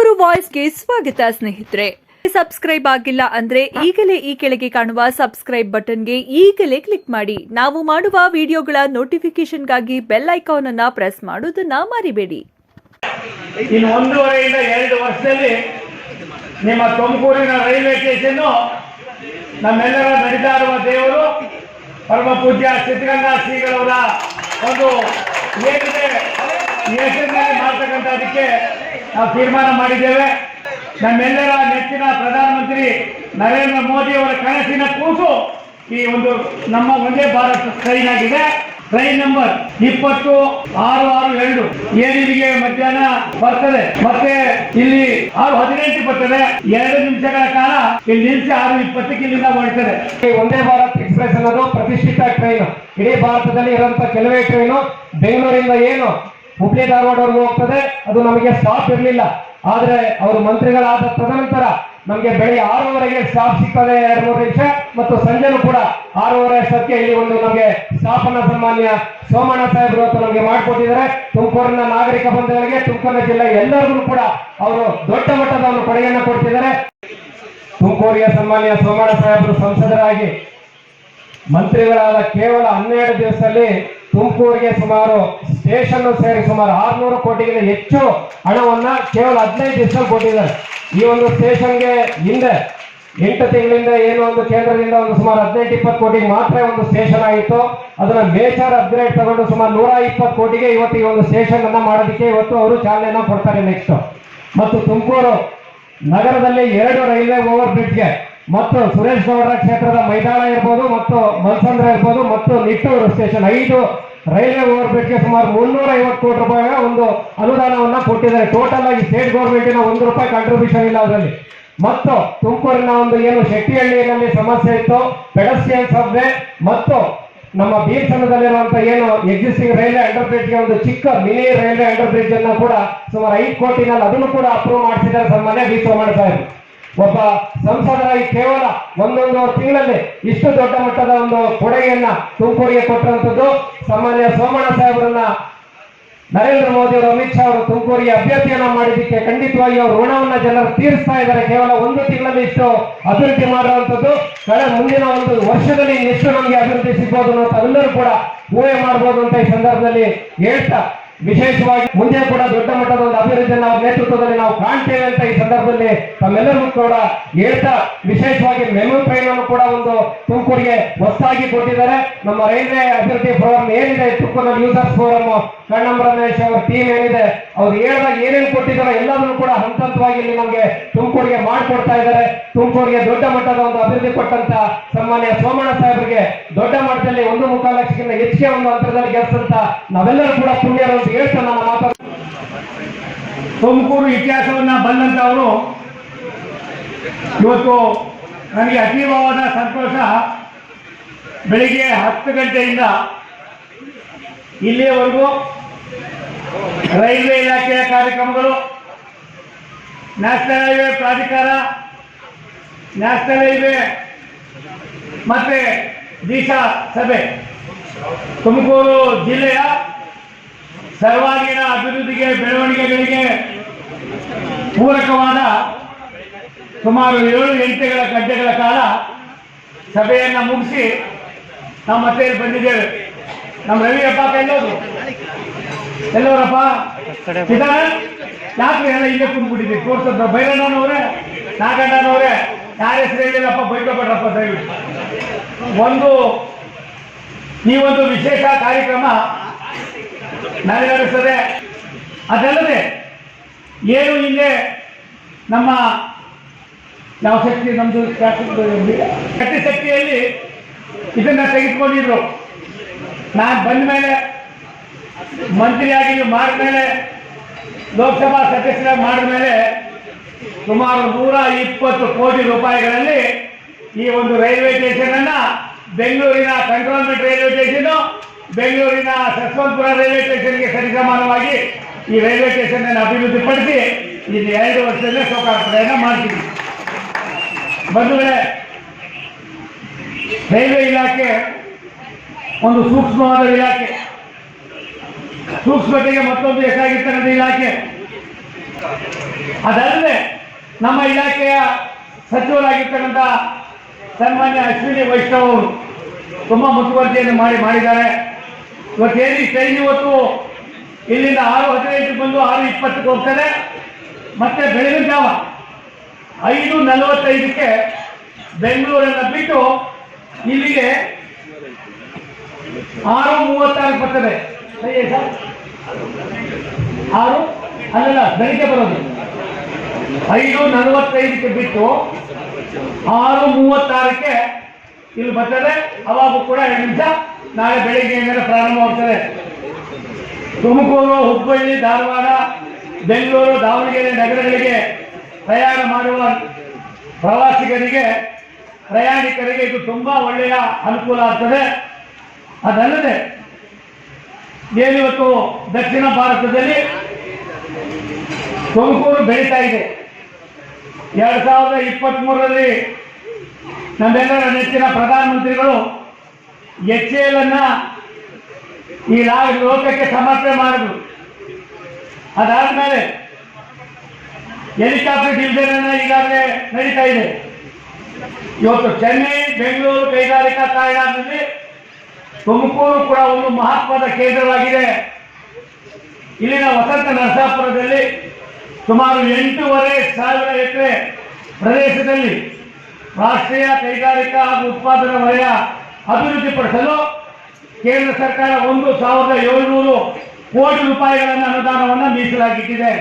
ತುಮಕೂರು ವಾಯ್ಸ್ಗೆ ಸ್ವಾಗತ ಸ್ನೇಹಿತರೆ. ಸಬ್ಸ್ಕ್ರೈಬ್ ಆಗಿಲ್ಲ ಅಂದ್ರೆ ಈಗಲೇ ಈ ಕೆಳಗೆ ಕಾಣುವ ಸಬ್ಸ್ಕ್ರೈಬ್ ಬಟನ್ಗೆ ಈಗಲೇ ಕ್ಲಿಕ್ ಮಾಡಿ. ನಾವು ಮಾಡುವ ವಿಡಿಯೋಗಳ ನೋಟಿಫಿಕೇಶನ್ಗಾಗಿ ಬೆಲ್ ಐಕಾನ್ ಅನ್ನು ಪ್ರೆಸ್ ಮಾಡುವುದನ್ನ ಮರಿಬೇಡಿ. ಇನ್ನು 1.5 ಇಂದ 2 ವರ್ಷದಲ್ಲಿ ನಿಮ್ಮ ತುಮಕೂರಿನ ರೈಲ್ವೆ ಸ್ಟೇಷನ್ ನಮ್ಮೆಲ್ಲರ ನಡೀತಾ ಇರುವ ದೇವರು ಪರಮ ಪೂಜ್ಯ ಸಿದ್ಧಗಂಗಾ ಶ್ರೀಗಳವರ ಒಂದು ಏನಿದೆ ಹೆಸರಿನಲ್ಲಿ ಮಾಡ್ತಕ್ಕಂಥದಕ್ಕೆ ನಾವು ತೀರ್ಮಾನ ಮಾಡಿದ್ದೇವೆ. ನಮ್ಮೆಲ್ಲರ ನೆಚ್ಚಿನ ಪ್ರಧಾನಮಂತ್ರಿ ನರೇಂದ್ರ ಮೋದಿ ಅವರ ಕನಸಿನ ಕೂಸು ಈ ಒಂದು ನಮ್ಮ ವಂದೇ ಭಾರತ್ ಟ್ರೈನ್ ಆಗಿದೆ. ಟ್ರೈನ್ ನಂಬರ್ 20-662 ಏನಿಗೆ ಮಧ್ಯಾಹ್ನ ಬರ್ತದೆ. ಮತ್ತೆ ಇಲ್ಲಿ 6:18 ಬರ್ತದೆ. 2 ನಿಮಿಷಗಳ ಕಾಲ ಇಲ್ಲಿ ನಿಲ್ಲಿಸಿ 6:20 ಇಲ್ಲಿಂದ ಹೊರಡ್ತದೆ. ವಂದೇ ಭಾರತ್ ಎಕ್ಸ್ಪ್ರೆಸ್ ಅನ್ನೋದು ಪ್ರತಿಷ್ಠಿತ ಟ್ರೈನ್. ಇಡೀ ಭಾರತದಲ್ಲಿ ಇರುವಂತಹ ಕೆಲವೇ ಟ್ರೈನು ಬೆಂಗಳೂರಿಂದ ಏನು ಹುಬ್ಳಿ ಧಾರವಾಡವರೆಗೂ ಹೋಗ್ತದೆ. ಅದು ನಮಗೆ ಸ್ಟಾಪ್ ಇರಲಿಲ್ಲ. ಆದ್ರೆ ಅವರು ಮಂತ್ರಿಗಳಾದ ತದನಂತರ ನಮಗೆ ಬೆಳಿಗ್ಗೆ 6:00 ಸ್ಟಾಪ್ ಸಿಗ್ತದೆ 2-3 ನಿಮಿಷ, ಮತ್ತು ಸಂಜೆನೂ ಕೂಡ 6:30 ಅಷ್ಟಕ್ಕೆ ಇಲ್ಲಿ ಒಂದು ನಮಗೆ ಸ್ಟಾಪ್ ಅನ್ನ ಸನ್ಮಾನ್ಯ ಸೋಮಣ್ಣ ಸಾಹೇಬರು ಅಂತ ನಮಗೆ ಮಾಡಿಕೊಟ್ಟಿದ್ದಾರೆ. ತುಮಕೂರಿನ ನಾಗರಿಕ ಬಂಧುಗಳಿಗೆ, ತುಮಕೂರಿನ ಜಿಲ್ಲೆ ಎಲ್ಲರಿಗೂ ಕೂಡ ಅವರು ದೊಡ್ಡ ಮಟ್ಟದ ಒಂದು ಕೊಡುಗೆಯನ್ನು ಕೊಡ್ತಿದ್ದಾರೆ. ತುಮಕೂರಿಗೆ ಸನ್ಮಾನ್ಯ ಸೋಮಣ್ಣ ಸಾಹೇಬರು ಸಂಸದರಾಗಿ ಮಂತ್ರಿಗಳಾದ ಕೇವಲ 12 ದಿವಸದಲ್ಲಿ ತುಮಕೂರಿಗೆ ಸುಮಾರು ಸ್ಟೇಷನ್ ಸೇರಿ ಸುಮಾರು 600 ಕೋಟಿಗಿಂತ ಹೆಚ್ಚು ಹಣವನ್ನ ಕೇವಲ 15 ದಿವಸದಲ್ಲಿ ಕೊಟ್ಟಿದ್ದಾರೆ. ಈ ಒಂದು ಸ್ಟೇಷನ್ಗೆ ಹಿಂದೆ 8 ತಿಂಗಳಿಂದ ಏನು ಒಂದು ಕೇಂದ್ರದಿಂದ ಒಂದು ಸುಮಾರು 18-20 ಕೋಟಿಗೆ ಮಾತ್ರ ಒಂದು ಸ್ಟೇಷನ್ ಆಗಿತ್ತು. ಅದನ್ನ ಮೇಜರ್ ಅಪ್ಗ್ರೇಡ್ ತಗೊಂಡು ಸುಮಾರು 120 ಕೋಟಿಗೆ ಇವತ್ತು ಈ ಒಂದು ಸ್ಟೇಷನ್ ಅನ್ನ ಮಾಡೋದಕ್ಕೆ ಇವತ್ತು ಅವರು ಚಾಲನೆಯನ್ನ ಕೊಡ್ತಾರೆ ನೆಕ್ಸ್ಟ್. ಮತ್ತು ತುಮಕೂರು ನಗರದಲ್ಲಿ 2 ರೈಲ್ವೆ ಓವರ್ ಬ್ರಿಡ್ಜ್ಗೆ ಮತ್ತು ಸುರೇಶ್ ಗೌಡರ ಕ್ಷೇತ್ರದ ಮೈದಾಳ ಇರ್ಬೋದು, ಮತ್ತು ಮಲ್ಸಂದ್ರ ಇರ್ಬೋದು, ಮತ್ತು ನಿಟ್ಟೂರು ಸ್ಟೇಷನ್ 5 ರೈಲ್ವೆ ಓವರ್ ಬ್ರಿಡ್ಜ್ಗೆ ಸುಮಾರು 350 ಕೋಟಿ ರೂಪಾಯಿಗಳ ಒಂದು ಅನುದಾನವನ್ನ ಕೊಟ್ಟಿದ್ದಾರೆ. ಟೋಟಲ್ ಆಗಿ ಸ್ಟೇಟ್ ಗೌರ್ಮೆಂಟಿನ ₹1 ಕಾಂಟ್ರಿಬ್ಯೂಷನ್ ಇಲ್ಲ ಅದರಲ್ಲಿ. ಮತ್ತು ತುಮಕೂರಿನ ಒಂದು ಏನು ಶೆಟ್ಟಿಹಳ್ಳಿಯಲ್ಲಿ ಸಮಸ್ಯೆ ಇತ್ತು, ಪೆಡಸ್ಟ್ರಿಯನ್ ಸಬ್ವೆ ಮತ್ತು ನಮ್ಮ ಬೀರ್ಸಂದ್ರದಲ್ಲಿರುವಂತಹ ಏನು ಎಕ್ಸಿಸ್ಟಿಂಗ್ ರೈಲ್ವೆ ಅಂಡರ್ ಬ್ರಿಡ್ಜ್ಗೆ ಒಂದು ಚಿಕ್ಕ ಮಿನಿ ರೈಲ್ವೆ ಅಂಡರ್ ಬ್ರಿಡ್ಜ್ ಅನ್ನ ಕೂಡ ಸುಮಾರು 5 ಕೋಟಿನಲ್ಲಿ ಅದನ್ನು ಕೂಡ ಅಪ್ರೂವ್ ಮಾಡಿಸಿದ್ದಾರೆ ಸನ್ಮಾನ್ಯ ವಿ ಸೋಮಣ್ಣ ಸಾಹೇಬ್. ಒಬ್ಬ ಸಂಸದರಾಗಿ ಕೇವಲ 1.5 ತಿಂಗಳಲ್ಲಿ ಇಷ್ಟು ದೊಡ್ಡ ಮಟ್ಟದ ಒಂದು ಕೊಡುಗೆಯನ್ನ ತುಮಕೂರಿಗೆ ಕೊಟ್ಟಿರುವಂತದ್ದು ಸನ್ಮಾನ್ಯ ಸೋಮಣ್ಣ ಸಾಹೇಬರನ್ನ ನರೇಂದ್ರ ಮೋದಿ ಅವರು, ಅಮಿತ್ ಶಾ ಅವರು ತುಮಕೂರಿಗೆ ಅಭ್ಯರ್ಥಿಯನ್ನ ಮಾಡಿದ್ದಕ್ಕೆ ಖಂಡಿತವಾಗಿ ಅವರು ಋಣವನ್ನ ಜನರು ತೀರಿಸ್ತಾ ಇದ್ದಾರೆ. ಕೇವಲ 1 ತಿಂಗಳಲ್ಲಿ ಇಷ್ಟು ಅಭಿವೃದ್ಧಿ ಮಾಡುವಂತದ್ದು ಮುಂದಿನ ಒಂದು ವರ್ಷದಲ್ಲಿ ಎಷ್ಟು ನಮಗೆ ಅಭಿವೃದ್ಧಿ ಸಿಗ್ಬೋದು ಅನ್ನೋ ಎಲ್ಲರೂ ಕೂಡ ಊಹೆ ಮಾಡಬಹುದು ಅಂತ ಈ ಸಂದರ್ಭದಲ್ಲಿ ಹೇಳ್ತಾ, ವಿಶೇಷವಾಗಿ ಮುಂದೆ ಕೂಡ ದೊಡ್ಡ ಮಟ್ಟದ ಒಂದು ಅಭಿವೃದ್ಧಿಯನ್ನು ಅವರ ನೇತೃತ್ವದಲ್ಲಿ ನಾವು ಕಾಣ್ತೇವೆ ಅಂತ ಈ ಸಂದರ್ಭದಲ್ಲಿ ತಮ್ಮೆಲ್ಲರಿಗೂ ಕೂಡ ಹೇಳ್ತಾ, ವಿಶೇಷವಾಗಿ ಮೆಮು ಟ್ರೈನ್ ಅನ್ನು ಕೂಡ ಒಂದು ತುಮಕೂರಿಗೆ ಹೊಸದಾಗಿ ಕೊಟ್ಟಿದ್ದಾರೆ. ನಮ್ಮ ರೈಲ್ವೆ ಅಭಿವೃದ್ಧಿ ಫೋರಂ ಏನಿದೆ, ತುಮಕೂರಿನ ಯೂಸರ್ಸ್ ಫೋರಂ, ಕಣ್ಣಂ ರಮೇಶ್ ಅವರ ಟೀಮ್ ಏನಿದೆ, ಅವ್ರು ಹೇಳಿದಾಗ ಏನೇನು ಕೊಟ್ಟಿದ್ದಾರೆ ಎಲ್ಲದನ್ನು ಕೂಡ ಹಂತ ಹಂತವಾಗಿ ಇಲ್ಲಿ ನಮಗೆ ತುಮಕೂರಿಗೆ ಮಾಡಿಕೊಡ್ತಾ ಇದ್ದಾರೆ. ತುಮಕೂರಿಗೆ ದೊಡ್ಡ ಮಟ್ಟದ ಒಂದು ಅಭಿವೃದ್ಧಿ ಕೊಟ್ಟಂತ ಸನ್ಮಾನ್ಯ ಸೋಮಣ್ಣ ಸಾಹೇಬರಿಗೆ ದೊಡ್ಡ ಮಟ್ಟದಲ್ಲಿ 1.25 ಲಕ್ಷಕ್ಕಿಂತ ಹೆಚ್ಚಿಗೆ ಒಂದು ಅಂತರದಲ್ಲಿ ಗೆಲ್ಸಂತ ನಾವೆಲ್ಲರೂ ಕೂಡ ಪುಣ್ಯರು ಅಂತ ಹೇಳ್ತಾ ನನ್ನ ಮಾತಾಡ. ತುಮಕೂರು ಇತಿಹಾಸವನ್ನ ಬಂದಂತವರು ಇವತ್ತು ನನಗೆ ಅತೀವವಾದ ಸಂತೋಷ. ಬೆಳಿಗ್ಗೆ 10 ಗಂಟೆಯಿಂದ ಇಲ್ಲಿಯವರೆಗೂ ರೈಲ್ವೆ ಇಲಾಖೆಯ ಕಾರ್ಯಕ್ರಮಗಳು, ನ್ಯಾಷನಲ್ ಹೈವೇ ಪ್ರಾಧಿಕಾರ, ನ್ಯಾಷನಲ್ ಹೈವೇ ಮತ್ತೆ ದಿಶಾ ಸಭೆ, ತುಮಕೂರು ಜಿಲ್ಲೆಯ ಸರ್ವಾಂಗೀಣ ಅಭಿವೃದ್ಧಿಗೆ, ಬೆಳವಣಿಗೆಗಳಿಗೆ ಪೂರಕವಾದ ಸುಮಾರು 7 ಗಂಟೆಗಳ ಕಾಲ ಸಭೆಯನ್ನು ಮುಗಿಸಿ ನಾವು ಮತ್ತೆ ಬಂದಿದ್ದೇವೆ. ನಮ್ಮ ರವಿಯಪ್ಪ ಎಲ್ಲವರಪ್ಪ ಯಾಕೆ ಎಲ್ಲ ಇಲ್ಲೇ ಕುಂದ್ಬಿಟ್ಟಿದ್ದೀವಿ ತೋರ್ಸದ ಬೈರಣ್ಣನವರೇ, ನಾಗಣ್ಣನವರೇ, ಯಾರ ಹೆಸರು ಹೇಳಿಲ್ಲಪ್ಪ, ಬೈಕೋಬೇಡ್ರಪ್ಪ ದಯವಿಟ್ಟು. ಈ ಒಂದು ವಿಶೇಷ ಕಾರ್ಯಕ್ರಮ ನಡೆಸುತ್ತದೆ. ಅದಲ್ಲದೆ ಏನು ಹಿಂದೆ ನಮ್ಮ ಯಾವ ಶಕ್ತಿ ನಮ್ದು ಶಕ್ತಿ ಶಕ್ತಿಯಲ್ಲಿ ಇದನ್ನ ತೆಗೆದುಕೊಂಡಿದ್ರು. ನಾನು ಬಂದ ಮೇಲೆ ಮಂತ್ರಿಯಾಗಿ ಮಾಡಿದ್ಮೇಲೆ, ಲೋಕಸಭಾ ಸದಸ್ಯರಾಗಿ ಮಾಡಿದ್ಮೇಲೆ ಸುಮಾರು 120 ಕೋಟಿ ರೂಪಾಯಿಗಳಲ್ಲಿ ಈ ಒಂದು ರೈಲ್ವೆ ಸ್ಟೇಷನ್ ಅನ್ನ ಬೆಂಗಳೂರಿನ ಕಂಟೋನ್ಮೆಂಟ್ ರೈಲ್ವೆ ಸ್ಟೇಷನ್, ಬೆಂಗಳೂರಿನ ಸಸ್ವಂತಪುರ ರೈಲ್ವೆ ಸ್ಟೇಷನ್ಗೆ ಸರಿಸಮಾನವಾಗಿ ಈ ರೈಲ್ವೆ ಸ್ಟೇಷನ್ ಅನ್ನು ಅಭಿವೃದ್ಧಿಪಡಿಸಿ ಇದು 2 ವರ್ಷದಲ್ಲೇ ಶೋಕಾರ್ಪಣೆಯನ್ನು ಮಾಡ್ತೀವಿ. ಬಂಧುಗಳೇ, ರೈಲ್ವೆ ಇಲಾಖೆ ಒಂದು ಸೂಕ್ಷ್ಮವಾದ ಇಲಾಖೆ, ಸೂಕ್ಷ್ಮತೆಗೆ ಮತ್ತೊಂದು ಹೆಸರಾಗಿರ್ತಕ್ಕಂಥ ಇಲಾಖೆ. ಅದಲ್ಲದೆ ನಮ್ಮ ಇಲಾಖೆಯ ಸಚಿವರಾಗಿರ್ತಕ್ಕಂಥ ಸನ್ಮಾನ್ಯ ಅಶ್ವಿನಿ ವೈಷ್ಣವ್ ಅವರು ತುಂಬ ಮುತುವರ್ಜಿಯನ್ನು ಮಾಡಿದ್ದಾರೆ. ಇವತ್ತೇನು ಟ್ರೈನ್ ಇವತ್ತು ಇಲ್ಲಿಂದ 6:15 ಬಂದು 6:20 ಹೋಗ್ತದೆ. ಮತ್ತೆ ಬೆಳಗಿನ ಜಾವ 5:45 ಬೆಂಗಳೂರನ್ನು ಬಿಟ್ಟು ಇಲ್ಲಿಗೆ 6:36 ಬರ್ತದೆ. ಸರಿ ಸರ್, 6 ಅಲ್ಲಲ್ಲ ಬೆಳಿಗ್ಗೆ ಬರೋದು 5:45 ಬಿಟ್ಟು 6:36 ಇಲ್ಲಿ ಬರ್ತದೆ. ಅವಾಗೂ ಕೂಡ 2 ನಿಮಿಷ ನಾಳೆ ಬೆಳಿಗ್ಗೆಯಿಂದಲೇ ಪ್ರಾರಂಭವಾಗ್ತದೆ. ತುಮಕೂರು, ಹುಬ್ಬಳ್ಳಿ, ಧಾರವಾಡ, ಬೆಂಗಳೂರು, ದಾವಣಗೆರೆ ನಗರಗಳಿಗೆ ಪ್ರಯಾಣ ಮಾಡುವ ಪ್ರವಾಸಿಗರಿಗೆ, ಪ್ರಯಾಣಿಕರಿಗೆ ಇದು ತುಂಬಾ ಒಳ್ಳೆಯ ಅನುಕೂಲ ಆಗ್ತದೆ. ಅದಲ್ಲದೆ ಏನಿವತ್ತು ದಕ್ಷಿಣ ಭಾರತದಲ್ಲಿ ತುಮಕೂರು ಬೆಳೀತಾ ಇದೆ. 2023ರಲ್ಲಿ ನಮ್ಮೆಲ್ಲರ ನೆಚ್ಚಿನ ಪ್ರಧಾನಮಂತ್ರಿಗಳು HAL ಅನ್ನ ಈ ಲೋಕಕ್ಕೆ ಸಮರ್ಪಣೆ ಮಾಡಿದ್ರು. ಅದಾದ್ಮೇಲೆ ಹೆಲಿಕಾಪ್ಟರ್ ಡಿವಿಷನ್ ಈಗಾಗಲೇ ನಡೀತಾ ಇದೆ. ಇವತ್ತು ಚೆನ್ನೈ, ಬೆಂಗಳೂರು ಕೈಗಾರಿಕಾ ಕಾರಿಡಾರ್ನಲ್ಲಿ ತುಮಕೂರು ಕೂಡ ಒಂದು ಮಹತ್ವದ ಕೇಂದ್ರವಾಗಿದೆ. ಇಲ್ಲಿನ ವಸಂತ ನರಸಾಪುರದಲ್ಲಿ ಸುಮಾರು 8,500 ಎಕರೆ ಪ್ರದೇಶದಲ್ಲಿ ರಾಷ್ಟ್ರೀಯ ಕೈಗಾರಿಕಾ ಹಾಗೂ ಉತ್ಪಾದನಾ ವಲಯ ಅಭಿವೃದ್ಧಿಪಡಿಸಲು ಕೇಂದ್ರ ಸರ್ಕಾರ 1,700 ಕೋಟಿ ರೂಪಾಯಿಗಳನ್ನು ಅನುದಾನವನ್ನು ಮೀಸಲಾಗಿಟ್ಟಿದೆ.